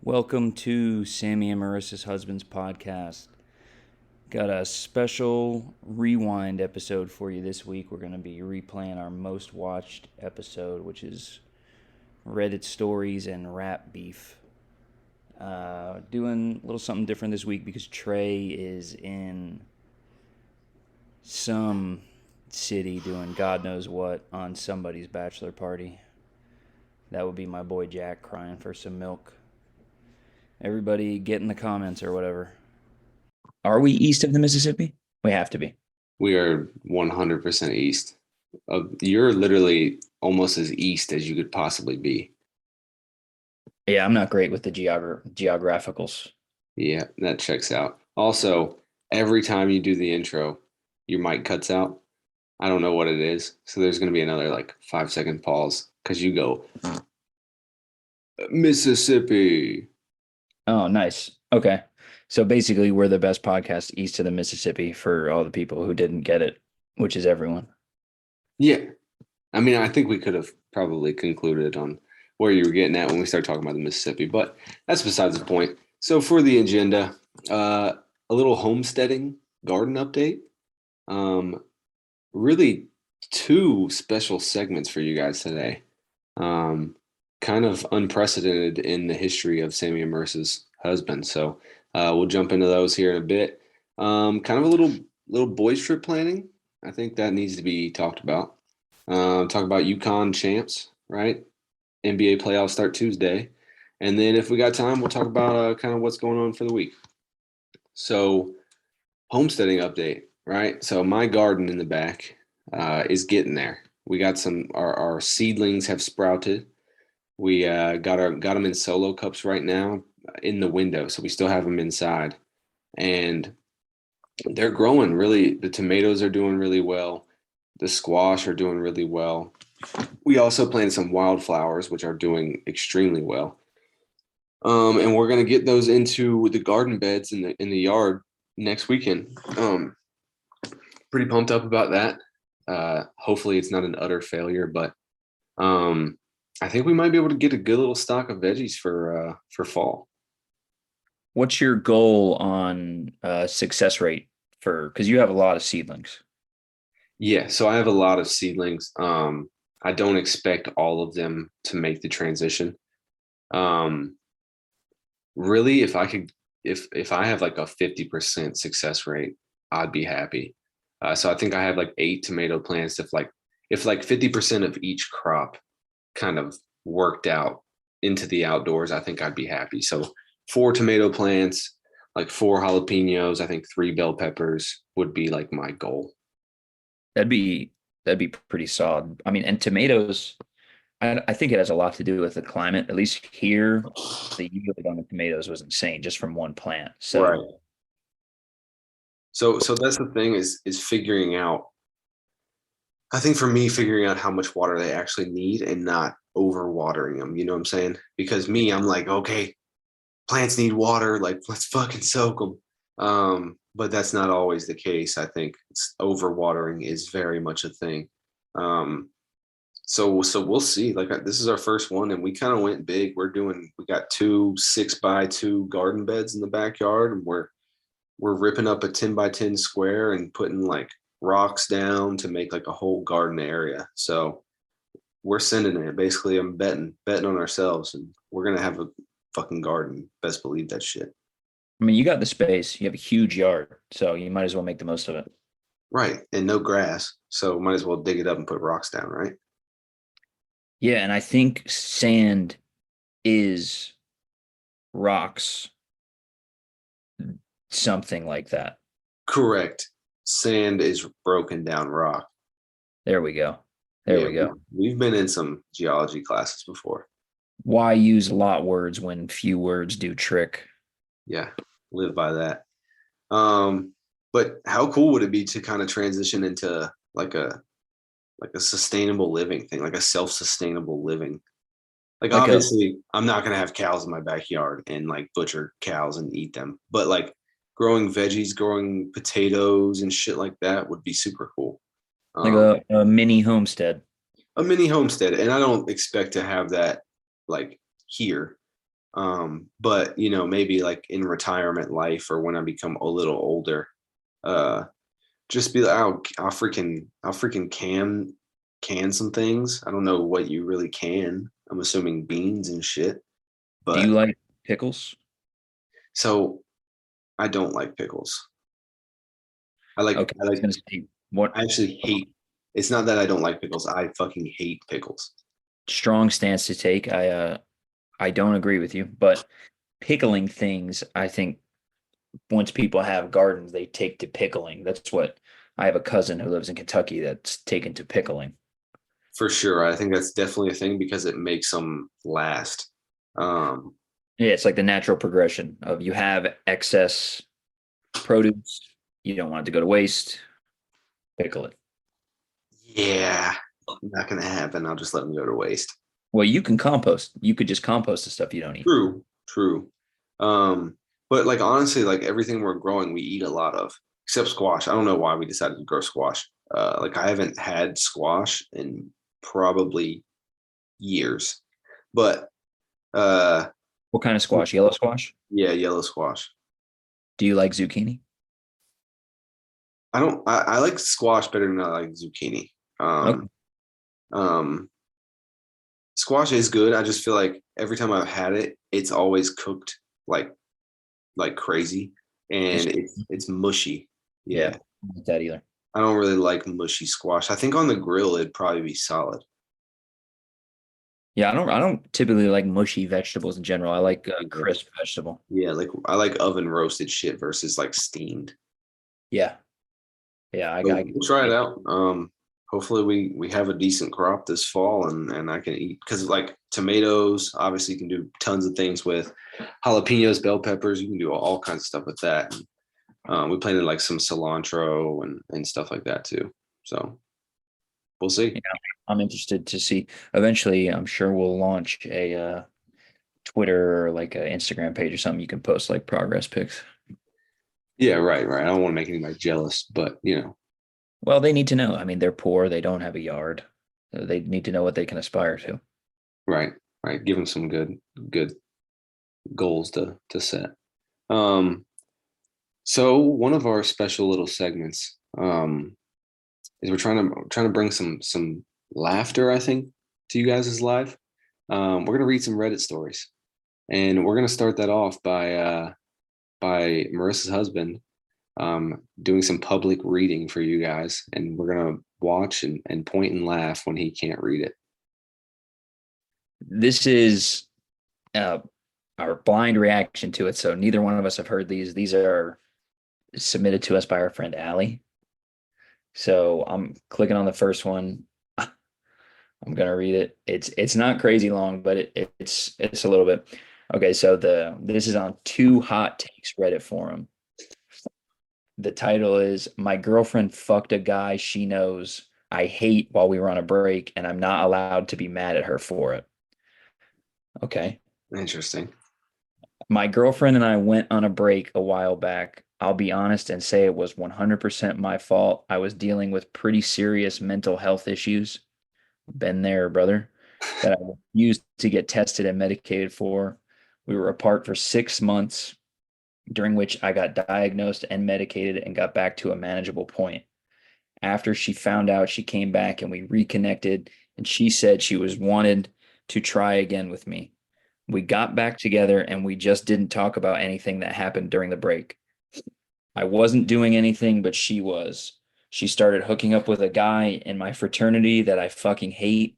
Welcome to Sammy and Marissa's Husbands podcast. Got a special rewind episode for you this week. We're going to be replaying our most watched episode, which is Reddit stories and rap beef. Doing a little something different this week because Trey is in some city doing God knows what on somebody's bachelor party. That would be my boy Jack crying for some milk. Everybody get in the comments or whatever. Are we east of the Mississippi? We have to be. We are 100% east. You're literally almost as east as you could possibly be. Yeah, I'm not great with the geographicals. Yeah, that checks out. Also, every time you do the intro, your mic cuts out. I don't know what it is. So there's going to be another 5-second pause because you go, Mississippi. Oh, nice. Okay. So basically, we're the best podcast east of the Mississippi for all the people who didn't get it, which is everyone. Yeah. I mean, I think we could have probably concluded on where you were getting at when we started talking about the Mississippi, but that's besides the point. So for the agenda, a little homesteading garden update. Really two special segments for you guys today. Kind of unprecedented in the history of Sammy and Marissa's husband. So we'll jump into those here in a bit. Kind of a little boys trip planning. I think that needs to be talked about. Talk about UConn champs, right? NBA playoffs start Tuesday. And then if we got time, we'll talk about kind of what's going on for the week. So homesteading update, right? So my garden in the back is getting there. We got our seedlings have sprouted. We got them in solo cups right now in the window, so we still have them inside, and they're growing really. The tomatoes are doing really well. The squash are doing really well. We also planted some wildflowers, which are doing extremely well. And we're gonna get those into the garden beds in the yard next weekend. Pretty pumped up about that. Hopefully, it's not an utter failure, but I think we might be able to get a good little stock of veggies for fall. What's your goal on success rate because you have a lot of seedlings? Yeah, so I have a lot of seedlings. I don't expect all of them to make the transition. Really, if I have like a 50% success rate, I'd be happy. So I think I have like 8 tomato plants. If 50% of each crop kind of worked out into the outdoors, I think I'd be happy. So 4 tomato plants, like 4 jalapenos, I think 3 bell peppers would be like my goal. That'd be pretty solid. I mean, and tomatoes, I think it has a lot to do with the climate. At least here, the yield on the tomatoes was insane just from one plant. So, right. So that's the thing is figuring out. I think for me, figuring out how much water they actually need and not overwatering them. You know what I'm saying? Because me, I'm like, okay, plants need water. Like, let's fucking soak them. But that's not always the case. I think overwatering is very much a thing. So we'll see. This is our first one, and we kind of went big. We got 2 6x2 garden beds in the backyard, and we're ripping up a 10x10 square and putting like rocks down to make like a whole garden area. So we're sending it. Basically, I'm betting on ourselves, and we're gonna have a fucking garden. Best believe that shit. I mean, you got the space. You have a huge yard, so you might as well make the most of it. Right, and no grass, so might as well dig it up and put rocks down, right? Yeah, and I think sand is rocks, something like that. Correct. Sand is broken down rock. There we go. There we go. We've been in some geology classes before. Why use a lot words when few words do trick? Yeah, live by that. But how cool would it be to kind of transition into like a sustainable living thing, like a self-sustainable living? Obviously, I'm not gonna have cows in my backyard and like butcher cows and eat them, but like growing veggies, growing potatoes and shit like that would be super cool. Like a mini homestead. A mini homestead, and I don't expect to have that like here. But maybe like in retirement life or when I become a little older, uh, just be like, I'll freaking can some things. I don't know what you really can. I'm assuming beans and shit. Do you But like pickles? so I don't like pickles. I like Okay, I I was like gonna say what I actually hate. It's not that I don't like pickles. I fucking hate pickles. strong stance to take. I don't agree with you, but pickling things, I think once people have gardens, they take to pickling. That's what I have a cousin who lives in Kentucky that's taken to pickling. For sure. I think that's definitely a thing because it makes them last. Um, Yeah, it's like the natural progression of you have excess produce, you don't want it to go to waste, pickle it. yeah, not gonna happen. I'll just let them go to waste. Well, you can compost. You could just compost the stuff you don't eat. True, true. But like honestly, like everything we're growing, we eat a lot of, except squash. I don't know why we decided to grow squash. Like I haven't had squash in probably years, but uh, What kind of squash? Yellow squash? yeah, yellow squash. Do you like zucchini? I don't. I like squash better than I like zucchini. Okay. Um, um, Squash is good. I just feel like every time I've had it, it's always cooked like like crazy, and Just it's mushy. yeah, Yeah, I don't like that either. I don't really like mushy squash. I think on the grill it'd probably be solid. Yeah, I don't typically like mushy vegetables in general. I like Yeah, crisp vegetable. yeah, like I like oven roasted shit versus like steamed. Yeah. Yeah, So I we'll try it out. Hopefully we have a decent crop this fall, and I can eat because like tomatoes, obviously you can do tons of things with jalapenos, bell peppers. You can do all kinds of stuff with that. We planted like some cilantro and stuff like that too. So we'll see. yeah, I'm interested to see. Eventually, I'm sure we'll launch a Twitter or like an Instagram page or something you can post like progress pics. Yeah, right, right. I don't want to make anybody jealous, but Well, they need to know. I mean, they're poor, they don't have a yard. They need to know what they can aspire to. right, right. Give them some good goals to set. Um, so one of our special little segments is we're trying to bring some laughter, I think, to you guys' live. We're gonna read some Reddit stories, and we're gonna start that off by Marissa's husband doing some public reading for you guys, and we're gonna watch and point and laugh when he can't read it. This is uh, our blind reaction to it. So neither one of us have heard these. These are submitted to us by our friend Alli. So I'm clicking on the first one. I'm gonna read it. It's not crazy long, but it's a little bit. Okay, so this is on Two Hot Takes Reddit forum. The title is My Girlfriend Fucked a Guy She Knows I Hate while we were on a break, and I'm not allowed to be mad at her for it. Okay. Interesting. My girlfriend and I went on a break a while back. I'll be honest and say it was 100% my fault. I was dealing with pretty serious mental health issues. Been there, brother. That I used to get tested and medicated for. We were apart for 6 months, during which I got diagnosed and medicated and got back to a manageable point. After she found out, she came back and we reconnected, and she said she was wanted to try again with me. We got back together and we just didn't talk about anything that happened during the break. I wasn't doing anything, but she was. She started hooking up with a guy in my fraternity that I fucking hate.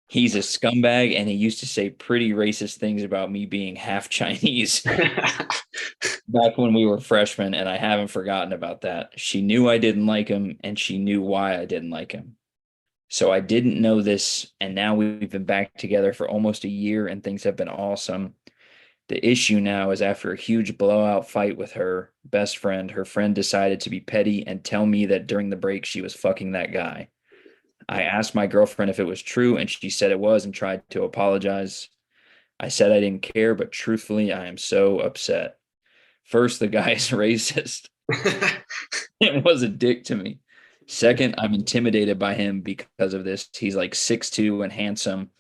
He's a scumbag and he used to say pretty racist things about me being half Chinese back when we were freshmen, and I haven't forgotten about that. She knew I didn't like him and she knew why I didn't like him. So I didn't know this, and now we've been back together for almost a year and things have been awesome. The issue now is after a huge blowout fight with her best friend, her friend decided to be petty and tell me that during the break she was fucking that guy. I asked my girlfriend if it was true, and she said it was and tried to apologize. I said I didn't care, but truthfully, I am so upset. First, the guy is racist and was a dick to me. Second, I'm intimidated by him because of this. He's like 6'2" and handsome,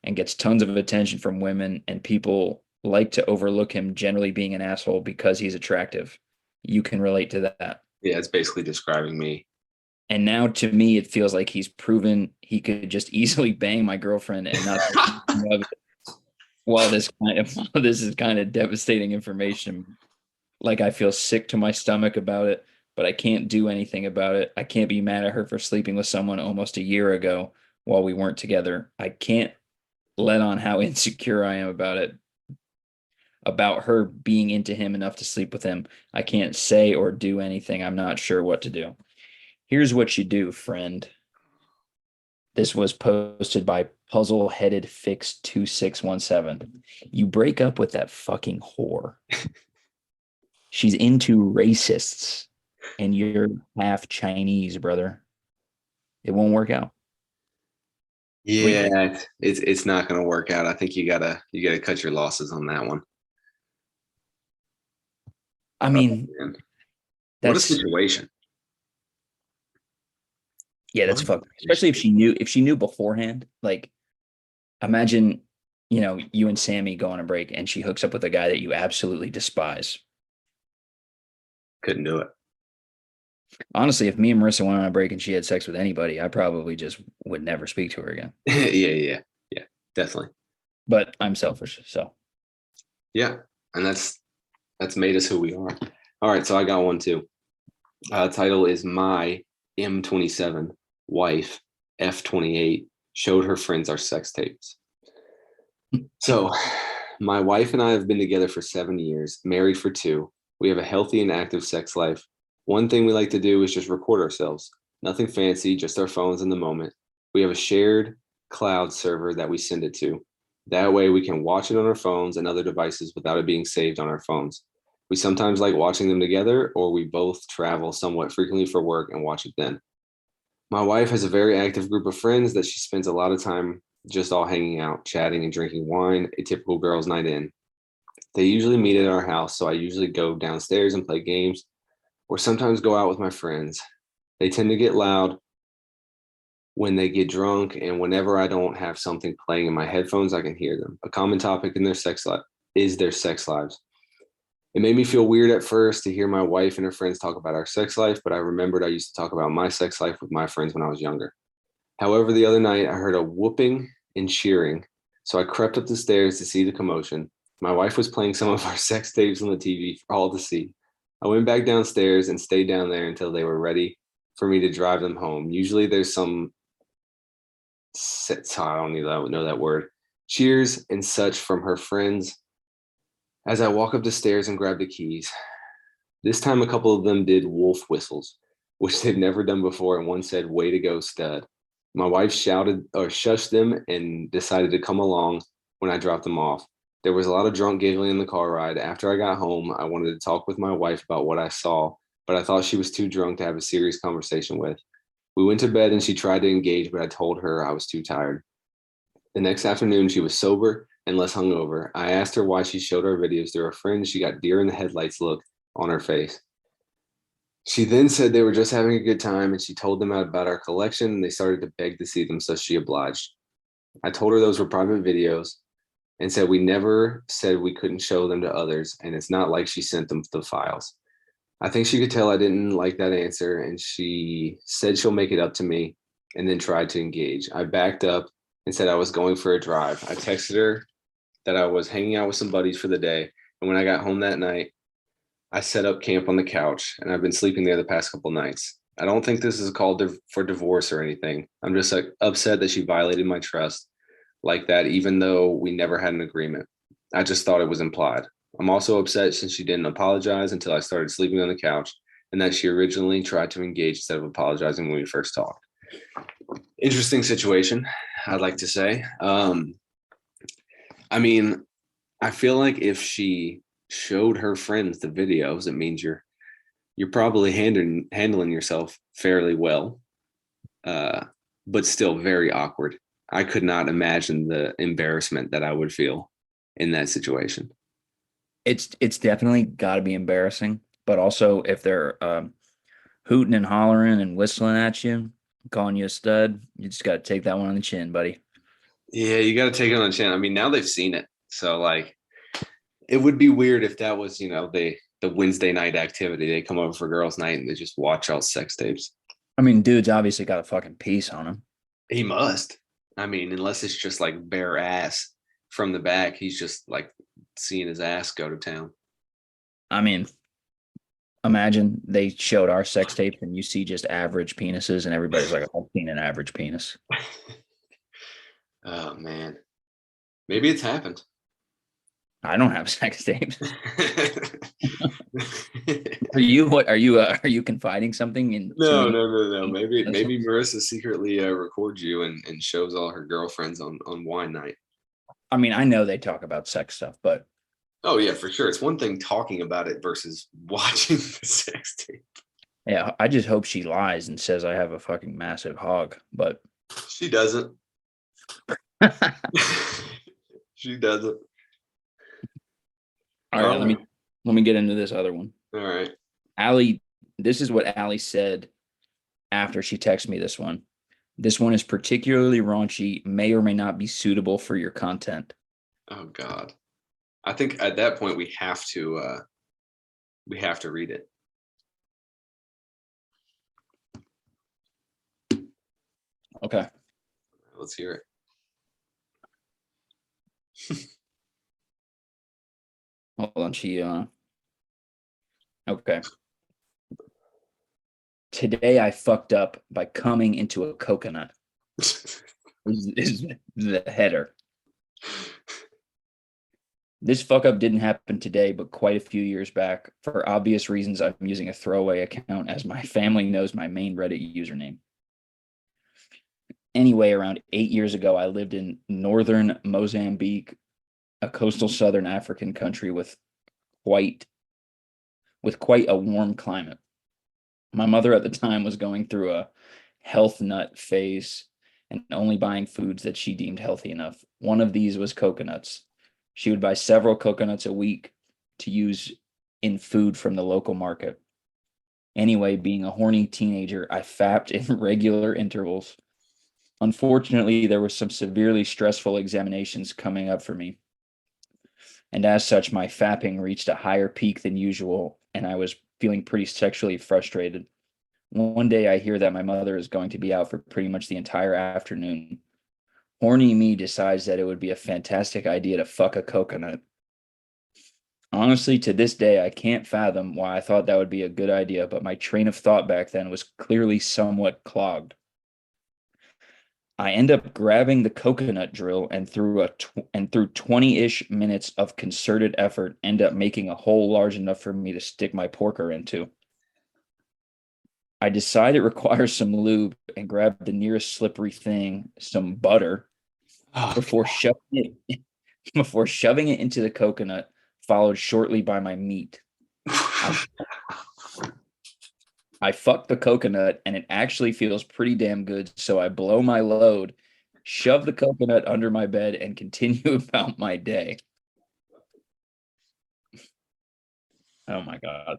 and gets tons of attention from women, and people like to overlook him generally being an asshole because he's attractive. You can relate to that. Yeah, it's basically describing me. And now to me, it feels like he's proven he could just easily bang my girlfriend and not think anything of it. While this is kind of devastating information, like I feel sick to my stomach about it, but I can't do anything about it. I can't be mad at her for sleeping with someone almost a year ago while we weren't together. I can't let on how insecure I am about her being into him enough to sleep with him. I can't say or do anything. I'm not sure what to do. Here's what you do, friend. This was posted by Puzzle Headed Fix 2617. You break up with that fucking whore. She's into racists, and you're half Chinese, brother. It won't work out. What do you think? Yeah, it's not going to work out. I think you gotta cut your losses on that one. I Oh, mean, man. What a that's situation. yeah, What that's a fucked. Especially situation. if she knew beforehand. Like, imagine, you and Sammy go on a break, and she hooks up with a guy that you absolutely despise. Couldn't do it. Honestly, if me and Marissa went on a break and she had sex with anybody, I probably just would never speak to her again. Yeah, definitely. But I'm selfish, so Yeah, and that's made us who we are. All right, so I got one too. Title is My M27 Wife F28 Showed Her Friends Our Sex Tapes. So, my wife and I have been together for 7 years, married for 2. We have a healthy and active sex life. One thing we like to do is just record ourselves. Nothing fancy, just our phones in the moment. We have a shared cloud server that we send it to. That way, we can watch it on our phones and other devices without it being saved on our phones. We sometimes like watching them together, or we both travel somewhat frequently for work and watch it then. My wife has a very active group of friends that she spends a lot of time just all hanging out, chatting, and drinking wine, a typical girls' night in. They usually meet at our house, so I usually go downstairs and play games, or sometimes go out with my friends. They tend to get loud when they get drunk, and whenever I don't have something playing in my headphones, I can hear them. A common topic in their sex life is their sex lives. It made me feel weird at first to hear my wife and her friends talk about our sex life, but I remembered I used to talk about my sex life with my friends when I was younger. However, the other night I heard a whooping and cheering, so I crept up the stairs to see the commotion. My wife was playing some of our sex tapes on the TV for all to see. I went back downstairs and stayed down there until they were ready for me to drive them home. Usually there's some, I don't even know that word, cheers and such from her friends as I walk up the stairs and grab the keys. This time, a couple of them did wolf whistles, which they've never done before, and one said, "Way to go, stud." My wife shouted or shushed them and decided to come along when I dropped them off. There was a lot of drunk giggling in the car ride. After I got home, I wanted to talk with my wife about what I saw, but I thought she was too drunk to have a serious conversation with. We went to bed and she tried to engage, but I told her I was too tired. The next afternoon, she was sober and less hungover. I asked her why she showed our videos to her friends. She got deer in the headlights look on her face. She then said they were just having a good time and she told them about our collection and they started to beg to see them, so she obliged. I told her those were private videos and said we never said we couldn't show them to others and it's not like she sent them the files. I think she could tell I didn't like that answer and she said she'll make it up to me and then tried to engage. I backed up and said I was going for a drive. I texted her that I was hanging out with some buddies for the day. And when I got home that night, I set up camp on the couch and I've been sleeping there the past couple nights. I don't think this is a call for divorce or anything. I'm just like upset that she violated my trust like that, even though we never had an agreement. I just thought it was implied. I'm also upset since she didn't apologize until I started sleeping on the couch and that she originally tried to engage instead of apologizing when we first talked. Interesting situation, I'd like to say. I mean, I feel like if she showed her friends the videos, it means you're probably handling yourself fairly well, uh, but still very awkward. I could not imagine the embarrassment that I would feel in that situation. it's definitely got to be embarrassing. But also, if they're hooting and hollering and whistling at you, calling you a stud, you just got to take that one on the chin, buddy. Yeah, you got to take it on the chin. I mean, now they've seen it, so like, it would be weird if that was, the Wednesday night activity. They come over for girls' night and they just watch all sex tapes. I mean, dude's obviously got a fucking piece on him. He must. I mean, unless it's just like bare ass from the back, he's just like seeing his ass go to town. I mean, imagine they showed our sex tapes and you see just average penises, and everybody's like, I've seen an average penis. Oh man, maybe it's happened. I don't have sex tapes. Are you what? Are you confiding something to No, me? no, no, no. Maybe Marissa secretly records you and shows all her girlfriends on wine night. I mean, I know they talk about sex stuff, but Oh yeah, for sure. It's one thing talking about it versus watching the sex tape. yeah, I just hope she lies and says I have a fucking massive hog. But She doesn't. all She doesn't. right, All right. let me get into this other one. All right. Allie, this is what Allie said after she texted me this one. This one is particularly raunchy, may or may not be suitable for your content. Oh God. I think at that point we have to read it. Okay, Let's hear it. hold on. Okay. Today I fucked up by coming into a coconut. Is the header. This fuck up didn't happen today, but quite a few years back. For obvious reasons, I'm using a throwaway account as my family knows my main Reddit username. Anyway, around 8 years ago, I lived in northern Mozambique, a coastal southern African country quite with quite a warm climate. My mother at the time was going through a health nut phase and only buying foods that she deemed healthy enough. One of these was coconuts. She would buy several coconuts a week to use in food from the local market. Anyway, being a horny teenager, I fapped in regular intervals. Unfortunately, there were some severely stressful examinations coming up for me. And as such, my fapping reached a higher peak than usual, and I was feeling pretty sexually frustrated. One day I hear that my mother is going to be out for pretty much the entire afternoon. Horny me decides that it would be a fantastic idea to fuck a coconut. Honestly, to this day, I can't fathom why I thought that would be a good idea, but my train of thought back then was clearly somewhat clogged. I end up grabbing the coconut drill and through 20-ish minutes of concerted effort, end up making a hole large enough for me to stick my porker into. I decide it requires some lube and grab the nearest slippery thing, some butter, Oh, before shoving it before shoving it into the coconut, followed shortly by my meat. I I fuck the coconut and it actually feels pretty damn good, so I blow my load, shove the coconut under my bed, and continue about my day. Oh my God.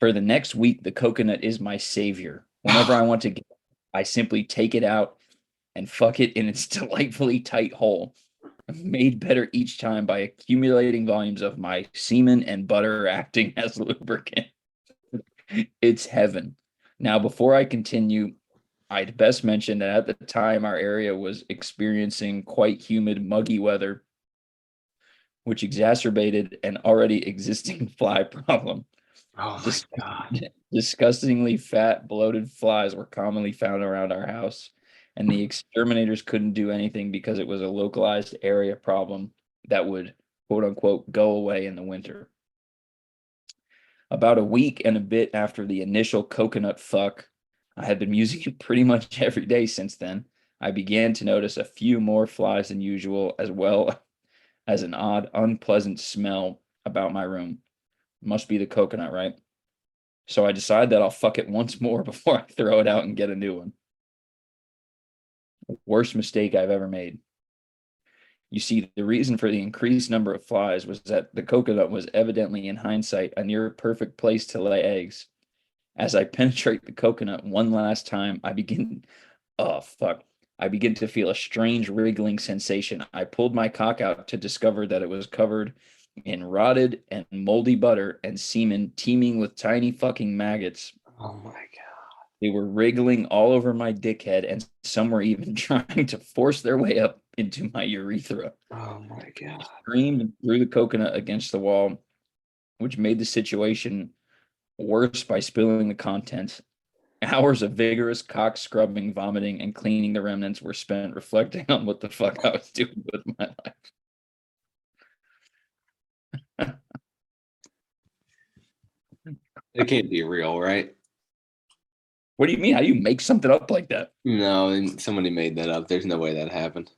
For the next week, the coconut is my savior. Whenever I want to get, I simply take it out and fuck it in its delightfully tight hole, made better each time by accumulating volumes of my semen and butter acting as lubricant. It's heaven. Now, before I continue, I'd best mention that at the time our area was experiencing quite humid, muggy weather, which exacerbated an already existing fly problem. oh my Dis- God. Disgustingly fat, bloated flies were commonly found around our house, and the exterminators couldn't do anything because it was a localized area problem that would, quote unquote, go away in the winter. About a week and a bit after the initial coconut fuck, I had been using it pretty much every day since then. I began to notice a few more flies than usual, as well as an odd, unpleasant smell about my room. Must be the coconut, right? So I decide that I'll fuck it once more before I throw it out and get a new one. Worst mistake I've ever made. You see, the reason for the increased number of flies was that the coconut was evidently, in hindsight, a near perfect place to lay eggs. As I penetrate the coconut one last time, I begin. Oh, fuck. I begin to feel a strange wriggling sensation. I pulled my cock out to discover that it was covered in rotted and moldy butter and semen teeming with tiny fucking maggots. Oh my God. They were wriggling all over my dickhead, and some were even trying to force their way up into my urethra. Oh my I God. screamed and threw the coconut against the wall, which made the situation worse by spilling the contents. Hours of vigorous cock scrubbing, vomiting, and cleaning the remnants were spent reflecting on what the fuck I was doing with my life. It can't be real, right? What do you mean? How do you make something up like that? No, and somebody made that up. There's no way that happened.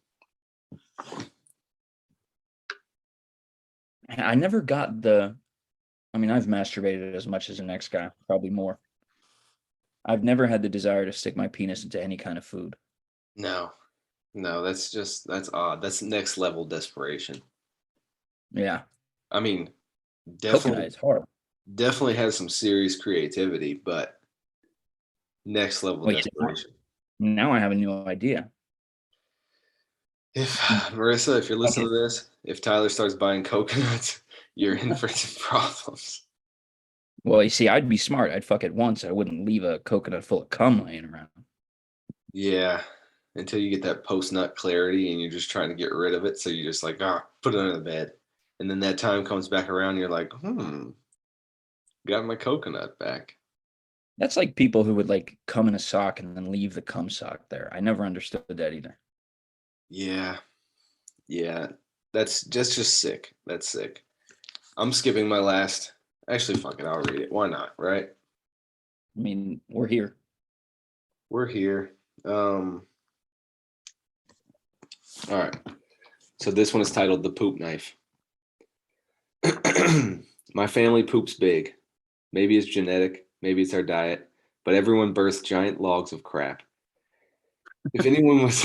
I never got the. I mean, I've masturbated as much as the next guy, probably more. I've never had the desire to stick my penis into any kind of food. No, no, that's odd. That's next level desperation. Yeah, I mean, coconut definitely, is hard. definitely has some serious creativity, but next level Wait, desperation. now I have a new idea. If Marissa, if you're listening Okay. to this, if Tyler starts buying coconuts, you're in for some problems. Well, you see, I'd be smart. I'd fuck it once. I wouldn't leave a coconut full of cum laying around. Yeah, until you get that post nut clarity and you're just trying to get rid of it, so you just like put it under the bed, and then that time comes back around, you're like, got my coconut back. That's like people who would like cum in a sock and then leave the cum sock there. I never understood that either. Yeah, yeah, that's just sick. That's sick. I'm skipping my last. Actually, fuck it, I'll read it. Why not? Right? I mean, we're here. We're here. All right. So this one is titled "The Poop Knife." My family poops big. Maybe it's genetic, maybe it's our diet, but everyone births giant logs of crap. If anyone was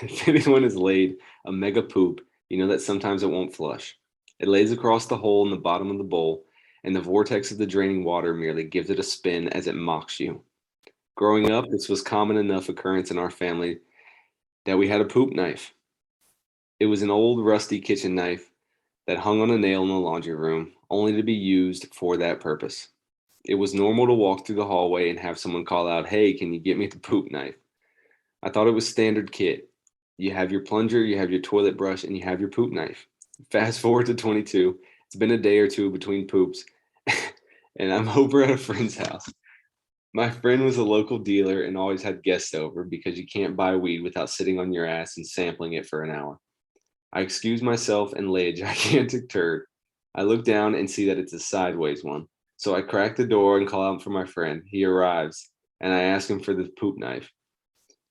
if anyone has laid a mega poop, you know that sometimes it won't flush. It lays across the hole in the bottom of the bowl, and the vortex of the draining water merely gives it a spin as it mocks you. Growing up, this was common enough occurrence in our family that we had a poop knife. It was an old rusty kitchen knife that hung on a nail in the laundry room, only to be used for that purpose. It was normal to walk through the hallway and have someone call out, "Hey, can you get me the poop knife?" I thought it was standard kit. You have your plunger, you have your toilet brush, and you have your poop knife. Fast forward to 22. It's been a day or two between poops, and I'm over at a friend's house. My friend was a local dealer and always had guests over because you can't buy weed without sitting on your ass and sampling it for an hour. I excuse myself and lay a gigantic turd. I look down and see that it's a sideways one. So I crack the door and call out for my friend. He arrives, and I ask him for the poop knife.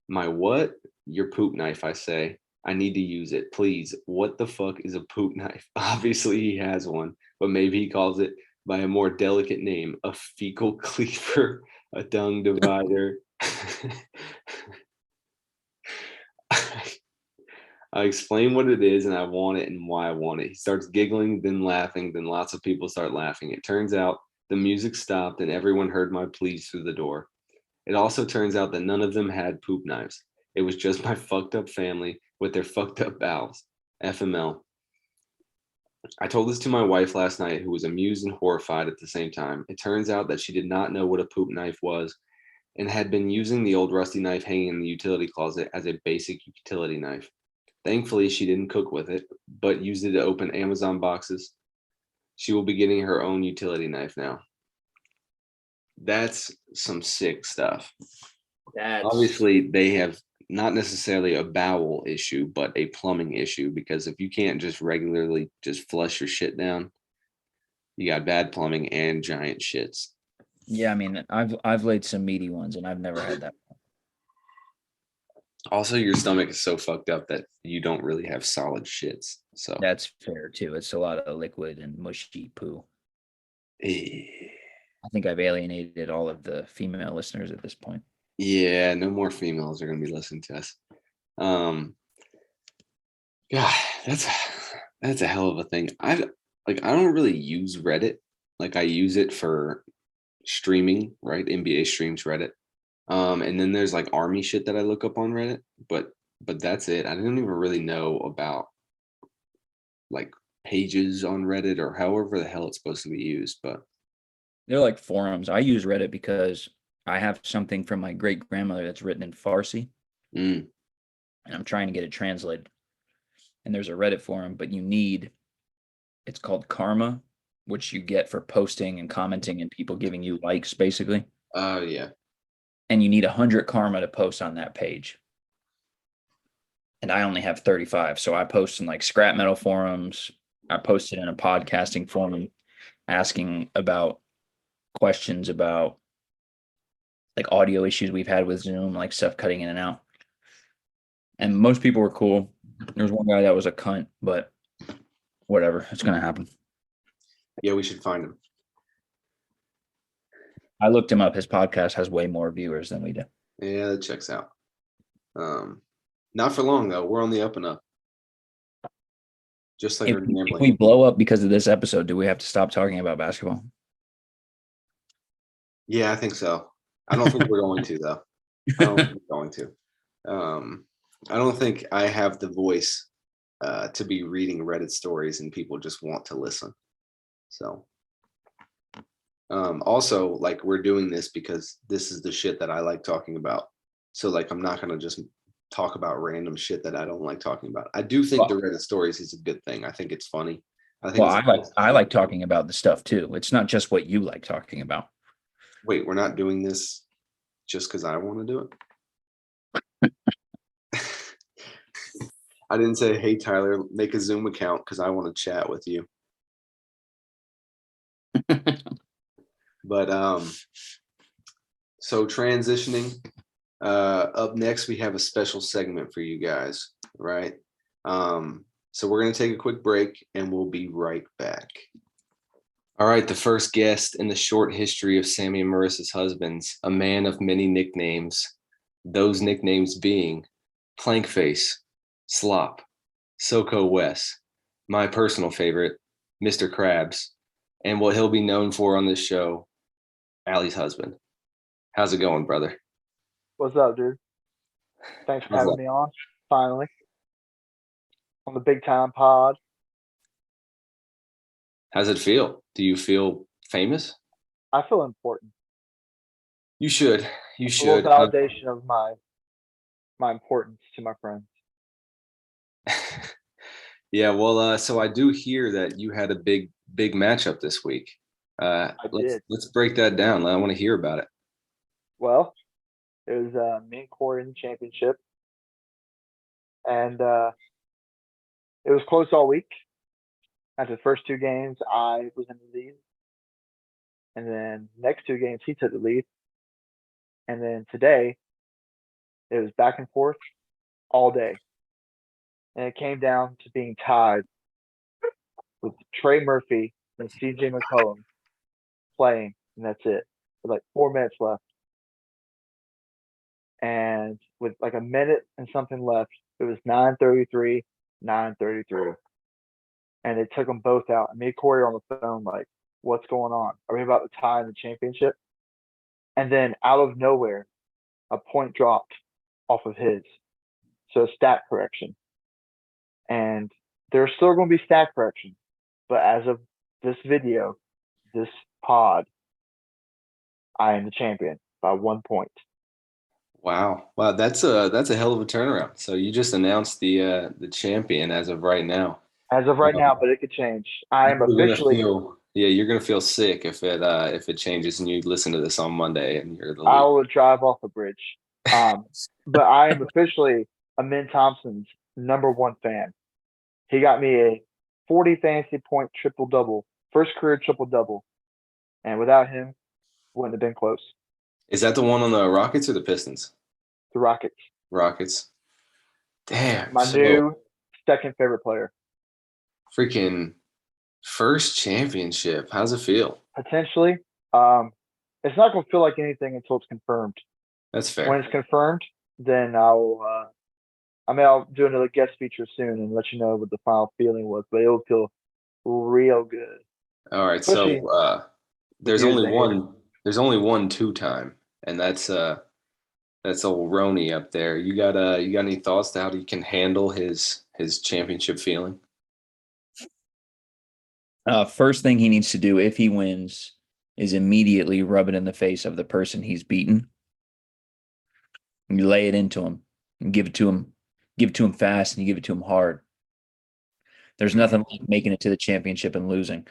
My what? Your poop knife, I say. I need to use it. Please. What the fuck is a poop knife? Obviously, he has one, but maybe he calls it by a more delicate name, a fecal cleaver, a dung divider. I explain what it is and I want it and why I want it. He starts giggling, then laughing, then lots of people start laughing. It turns out the music stopped and everyone heard my pleas through the door. It also turns out that none of them had poop knives. It was just my fucked up family with their fucked up bowels. FML. I told this to my wife last night, who was amused and horrified at the same time. It turns out that she did not know what a poop knife was and had been using the old rusty knife hanging in the utility closet as a basic utility knife. Thankfully, she didn't cook with it, but used it to open Amazon boxes. She will be getting her own utility knife now. That's some sick stuff. That's Obviously, they have not necessarily a bowel issue, but a plumbing issue because if you can't just regularly just flush your shit down, you got bad plumbing and giant shits. yeah. I mean, I've laid some meaty ones, and I've never had that. Also, your stomach is so fucked up that you don't really have solid shits. So, That's fair too. It's a lot of liquid and mushy poo. eh, I think I've alienated all of the female listeners at this point. yeah, no more females are going to be listening to us. Um, Yeah, that's a hell of a thing. I don't really use Reddit. Like I use it for streaming, right? NBA streams Reddit. And then there's like army shit that I look up on Reddit, but that's it. I don't even really know about like pages on Reddit or however the hell it's supposed to be used. But They're like forums. I use Reddit because I have something from my great grandmother that's written in Farsi, mm, and I'm trying to get it translated. And there's a Reddit forum, but it's called karma, which you get for posting and commenting and people giving you likes, basically. yeah, And you need 100 karma to post on that page. And I only have 35. So I post in like scrap metal forums. I posted in a podcasting forum asking about questions about like audio issues we've had with Zoom, like stuff cutting in and out. And most people were cool. There was one guy that was a cunt, but whatever, it's gonna happen. yeah, we should find him. I looked him up. His podcast has way more viewers than we do. Yeah, that checks out. Not for long though. We're on the up and up, just like If, our if we gambling. blow up because of this episode, do we have to stop talking about basketball? Yeah, I think so. I don't think we're going to though. I don't think we're going to. I don't think I have the voice to be reading Reddit stories and people just want to listen. So, also, like, we're doing this because this is the shit that I like talking about. So, like, I'm not going to just talk about random shit that I don't like talking about. I do think the Well, Reddit stories is a good thing. I think it's funny. I think well, it's I like talking about the stuff too. It's not just what you like talking about. wait, we're not doing this just because I want to do it. I didn't say, hey, Tyler, make a Zoom account because I want to chat with you. But so transitioning, up next we have a special segment for you guys, right? So we're gonna take a quick break and we'll be right back. All right, the first guest in the short history of Sammy and Marissa's husbands, a man of many nicknames, those nicknames being Plankface, Slop, Soko Wes, my personal favorite, Mr. Krabs, and what he'll be known for on this show, Alli's husband. How's it going, brother? What's up, dude? Thanks for How's having that? me on, finally, on the Big Time Pod. How's it feel? Do you feel famous? I feel important. You should. You A little should. validation of my importance to my friends. Yeah, well, so I do hear that you had a big matchup this week. I did. Let's break that down. I want to hear about it. Well, it was me and Corey in the championship, and it was close all week. After the first two games, I was in the lead, and then next two games he took the lead, and then today it was back and forth all day, and it came down to being tied with Trey Murphy and CJ McCollum playing, and that's it. With like 4 minutes left. And with like a minute and something left, it was 9:33, 9:33. And they took them both out. And me and Corey are on the phone, like, what's going on? Are we about to tie in the championship? And then out of nowhere, a point dropped off of his. So stat correction. And there's still going to be stat correction. But as of this video, this pod, I am the champion by 1 point. Wow, that's a hell of a turnaround. So you just announced the champion as of right now. As of right now, but it could change. I am officially. You're gonna feel sick if it changes and you listen to this on Monday and you're the I lead. will drive off a bridge. But I am officially Amin Thompson's #1 fan. He got me a 40 fantasy point triple double, first career triple double, and without him, wouldn't have been close. Is that the one on the Rockets or the Pistons? The Rockets, Rockets. Damn. my So new second favorite player. freaking first championship. How's it feel? Potentially, it's not going to feel like anything until it's confirmed. That's fair. When it's confirmed, then I'll do another guest feature soon and let you know what the final feeling was. But it will feel real good. All right. Especially So there's you as only the hater. one. There's only one two time, and that's That's old Roni up there. You got any thoughts to how he can handle his championship feeling? First thing he needs to do if he wins is immediately rub it in the face of the person he's beaten. You lay it into him and give it to him fast, and you give it to him hard. There's nothing like making it to the championship and losing,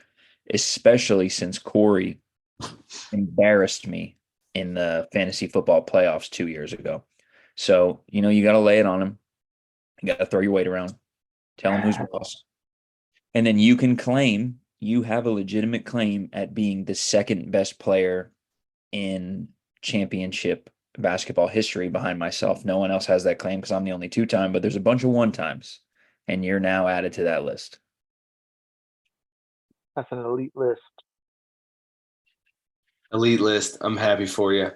especially since Corey embarrassed me in the fantasy football playoffs 2 years ago. So, you got to lay it on him. You got to throw your weight around, tell him who's boss. And then you have a legitimate claim at being the second best player in championship basketball history behind myself. No one else has that claim because I'm the only two-time, but there's a bunch of one-times, and you're now added to that list. That's an elite list. Elite list. I'm happy for you.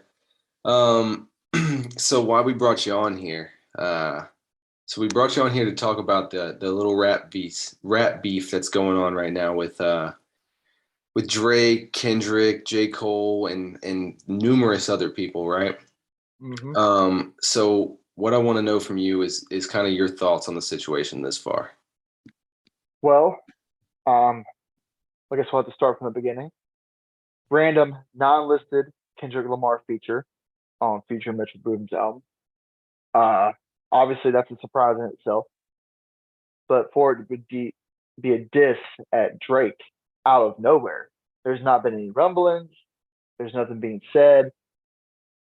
So why we brought you on here? So we brought you on here to talk about the little rap beef that's going on right now with Drake, Kendrick, J. Cole, and numerous other people, right? Mm-hmm. So what I want to know from you is kind of your thoughts on the situation this far. Well, I guess we'll have to start from the beginning. Random, non-listed Kendrick Lamar feature on Future Metro Boomin's album. Obviously, that's a surprise in itself. But for it to be a diss at Drake out of nowhere, there's not been any rumblings. There's nothing being said.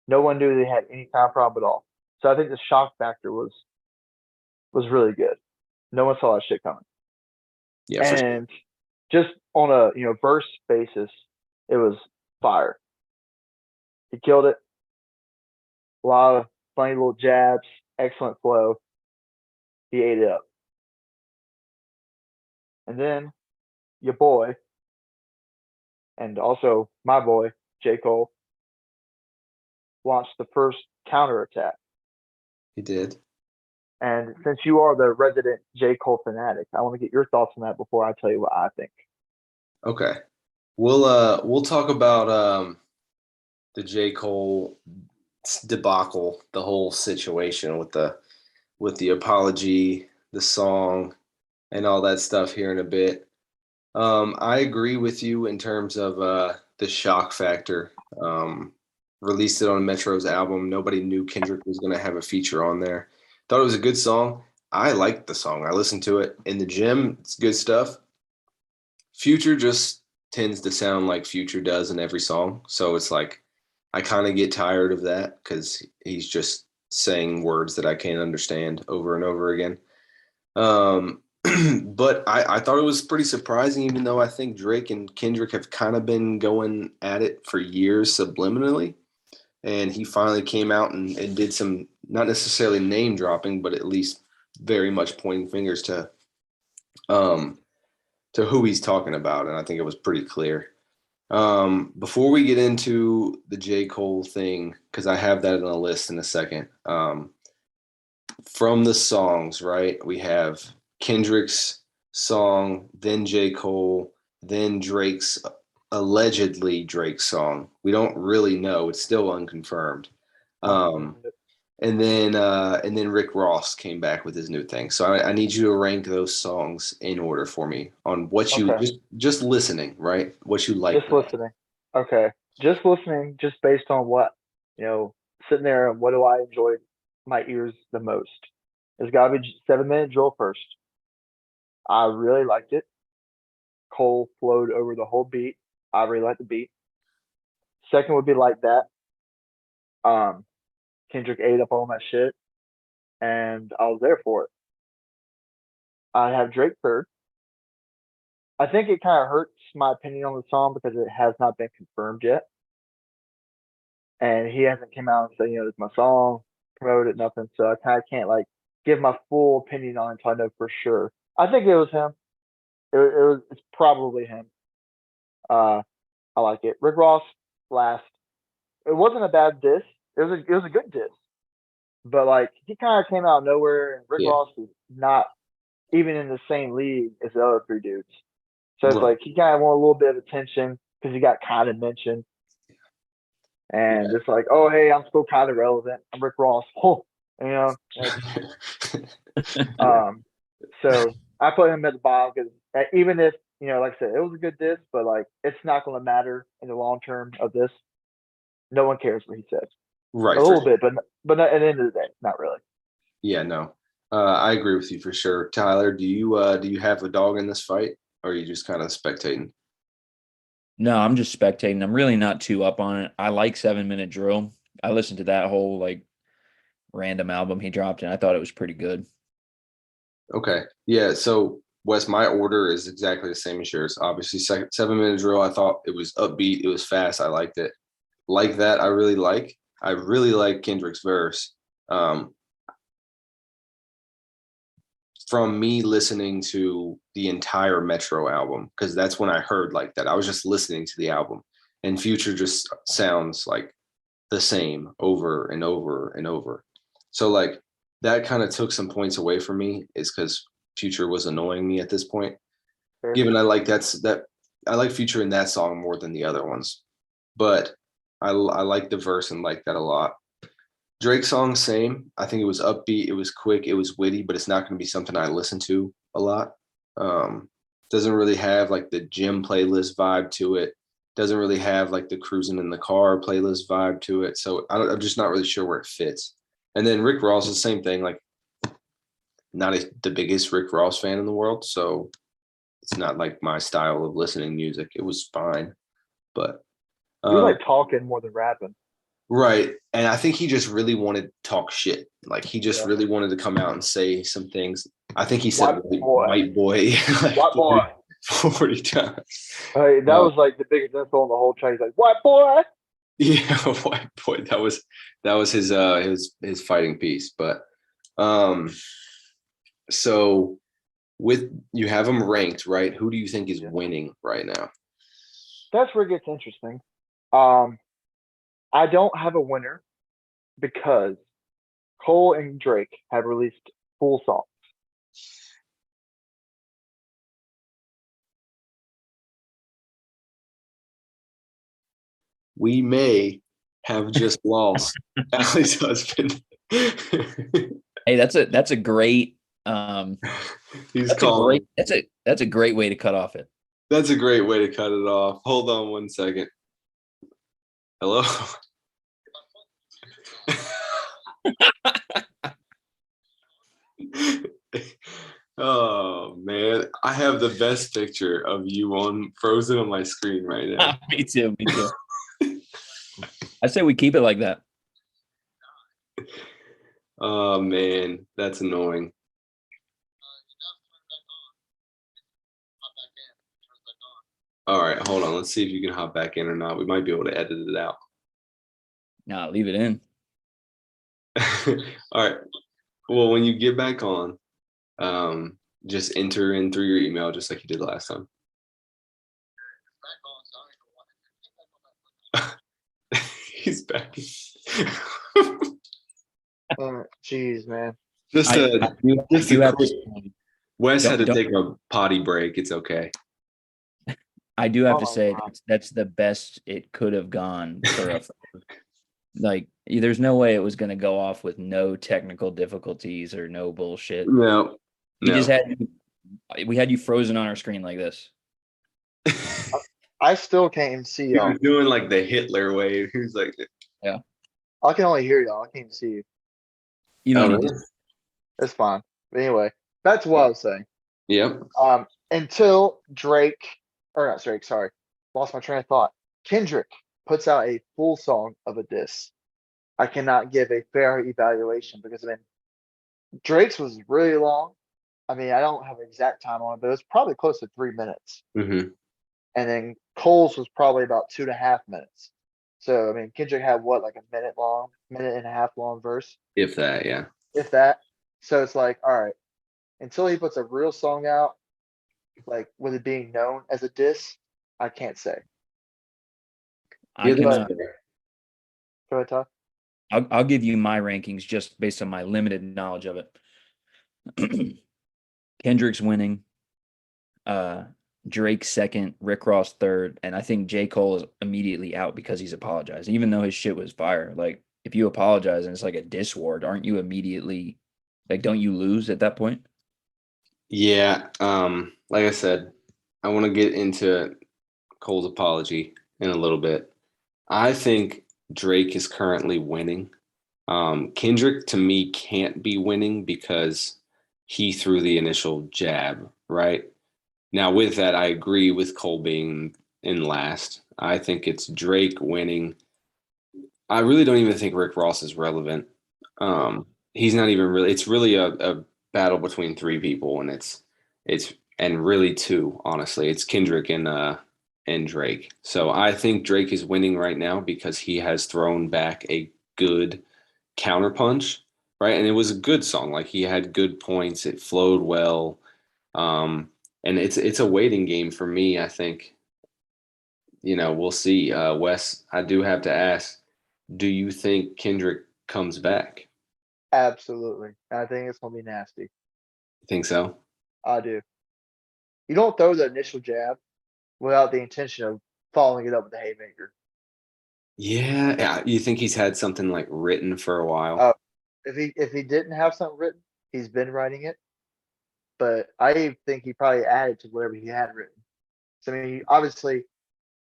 No one knew they had any kind of problem at all. So I think the shock factor was really good. No one saw that shit coming. Yeah, for sure. And just on a verse basis, it was fire. He killed it. A lot of funny little jabs, excellent flow. He ate it up. And then your boy, and also my boy, J. Cole, launched the first counterattack. He did. And since you are the resident J. Cole fanatic, I want to get your thoughts on that before I tell you what I think. Okay. We'll talk about the J. Cole debacle, the whole situation with the apology, the song, and all that stuff here in a bit. I agree with you in terms of the shock factor. Released it on Metro's album. Nobody knew Kendrick was going to have a feature on there. Thought it was a good song. I liked the song. I listened to it in the gym. It's good stuff. Future just tends to sound like Future does in every song. So it's like I kind of get tired of that because he's just saying words that I can't understand over and over again. But I thought it was pretty surprising, even though I think Drake and Kendrick have kind of been going at it for years subliminally. And he finally came out and did some, not necessarily name dropping, but at least very much pointing fingers um, to who he's talking about. And I think it was pretty clear. Before we get into the J. Cole thing, because I have that on a list in a second. From the songs, right? We have Kendrick's song, then J. Cole, then Drake's allegedly Drake's song. We don't really know. It's still unconfirmed. And then Rick Ross came back with his new thing. So I need you to rank those songs in order for me on what you Okay. just listening, right? What you like. Just listening. Okay. Just listening, just based on what, sitting there and what do I enjoy my ears the most. It's got to be 7 Minute Drill first. I really liked it. Cole flowed over the whole beat. I really liked the beat. Second would be Like That. Kendrick ate up all that shit, and I was there for it. I have Drake third. I think it kind of hurts my opinion on the song because it has not been confirmed yet. And he hasn't come out and said, it's my song, promote it, nothing. So I kind of can't give my full opinion on it until I know for sure. I think it was him. It's probably him. I like it. Rick Ross last. It wasn't a bad diss. It was a good diss. But he kind of came out of nowhere, and Rick Yeah. Ross is not even in the same league as the other three dudes. So it's Right. he kind of wanted a little bit of attention because he got kind of mentioned. and just like, oh hey, I'm still kind of relevant. I'm Rick Ross. Oh, you know. So I put him at the bottom because even if like I said, it was a good diss, but like it's not going to matter in the long term of this. No one cares what he says. Right, A for little sure. bit, but not, at the end of the day, not really. Yeah, no. I agree with you for sure. Tyler, do you have a dog in this fight, or are you just kind of spectating? No, I'm just spectating. I'm really not too up on it. I like 7 Minute Drill. I listened to that whole like random album he dropped, and I thought it was pretty good. Okay. Yeah. So, Wes, my order is exactly the same as yours. Obviously, 7 minute drill. I thought it was upbeat. It was fast. I liked it. Like that, I really like. I really like Kendrick's verse. Um, from me listening to the entire Metro album, because that's when I heard like that. I was just listening to the album, and Future just sounds like the same over and over and over. So like that kind of took some points away from me, is because Future was annoying me at this point. Sure. Given I like Future in that song more than the other ones, but I like the verse and like that a lot. Drake song, same. I think it was upbeat, it was quick, it was witty, but it's not going to be something I listen to a lot. Doesn't really have like the gym playlist vibe to it. Doesn't really have like the cruising in the car playlist vibe to it. So I'm just not really sure where it fits. And then Rick Ross is the same thing. Like, not the biggest Rick Ross fan in the world, so it's not like my style of listening music. It was fine, but You um, like talking more than rapping. right. And I think he just really wanted to talk shit. Like he just Yeah. really wanted to come out and say some things. I think he said White boy. white boy like White boy. 40 times. Hey, that Uh, was like the biggest insult in the whole track. He's like, white boy. yeah, white boy. That was his fighting piece. But um, so with you have him ranked, right? Who do you think is Yeah. winning right now? That's where it gets interesting. Um, I don't have a winner because Cole and Drake have released full songs. We may have just lost Allie's husband. Hey, that's a great He's calling. that's a great way to cut off it. That's a great way to cut it off. Hold on one second. Hello? Oh man, I have the best picture of you on frozen on my screen right now. Me too. Me too. I say we keep it like that. Oh man, that's annoying. All right, hold on. Let's see if you can hop back in or not. We might be able to edit it out. Nah, leave it in. All right. Well, when you get back on, just enter in through your email just like you did last time. He's back. Jeez, man. Just a just do a have quick. to, Wes had to don't- take a potty break. It's okay. I do have Oh to my say God. that's the best it could have gone for a like there's no way it was going to go off with no technical difficulties or no bullshit. No, We just no. had you frozen on our screen like this. I still can't even see He y'all. was doing like the Hitler wave. He was like, Yeah. I can only hear y'all. I can't even see you. You "Oh, don't need really?" to. It's fine. But anyway, that's what I was saying. Yep. Until Drake, or not Drake, sorry, lost my train of thought. Kendrick puts out a full song of a diss. I cannot give a fair evaluation because I mean, Drake's was really long. I mean, I don't have an exact time on it, but it was probably close to 3 minutes. Mm-hmm. And then Cole's was probably about 2.5 minutes. So I mean, Kendrick had what, like a minute and a half long verse, If that, yeah. if that. So it's like, all right, until he puts a real song out, like with it being known as a diss, I can't say. I can. But go ahead, Todd. I'll give you my rankings just based on my limited knowledge of it. Kendrick's winning. Drake second, Rick Ross third, and I think J. Cole is immediately out because he's apologized, even though his shit was fire. Like, if you apologize and it's like a diss war, aren't you immediately like, don't you lose at that point? Yeah, like I said, I want to get into Cole's apology in a little bit. I think Drake is currently winning. Kendrick to me can't be winning because he threw the initial jab, right? Now, with that, I agree with Cole being in last. I think it's Drake winning. I really don't even think Rick Ross is relevant. He's not even really. It's really a battle between three people, and it's and really two. Honestly, it's Kendrick and Drake. So I think Drake is winning right now because he has thrown back a good counterpunch, right? And it was a good song. Like he had good points. It flowed well. And it's a waiting game for me. I think we'll see. Wes, I do have to ask, do you think Kendrick comes back? Absolutely. I think it's gonna be nasty. Think so? I do. You don't throw the initial jab without the intention of following it up with a haymaker. Yeah, yeah. You think he's had something like written for a while? Uh, if he didn't have something written, he's been writing it. But I think he probably added to whatever he had written. So I mean, obviously,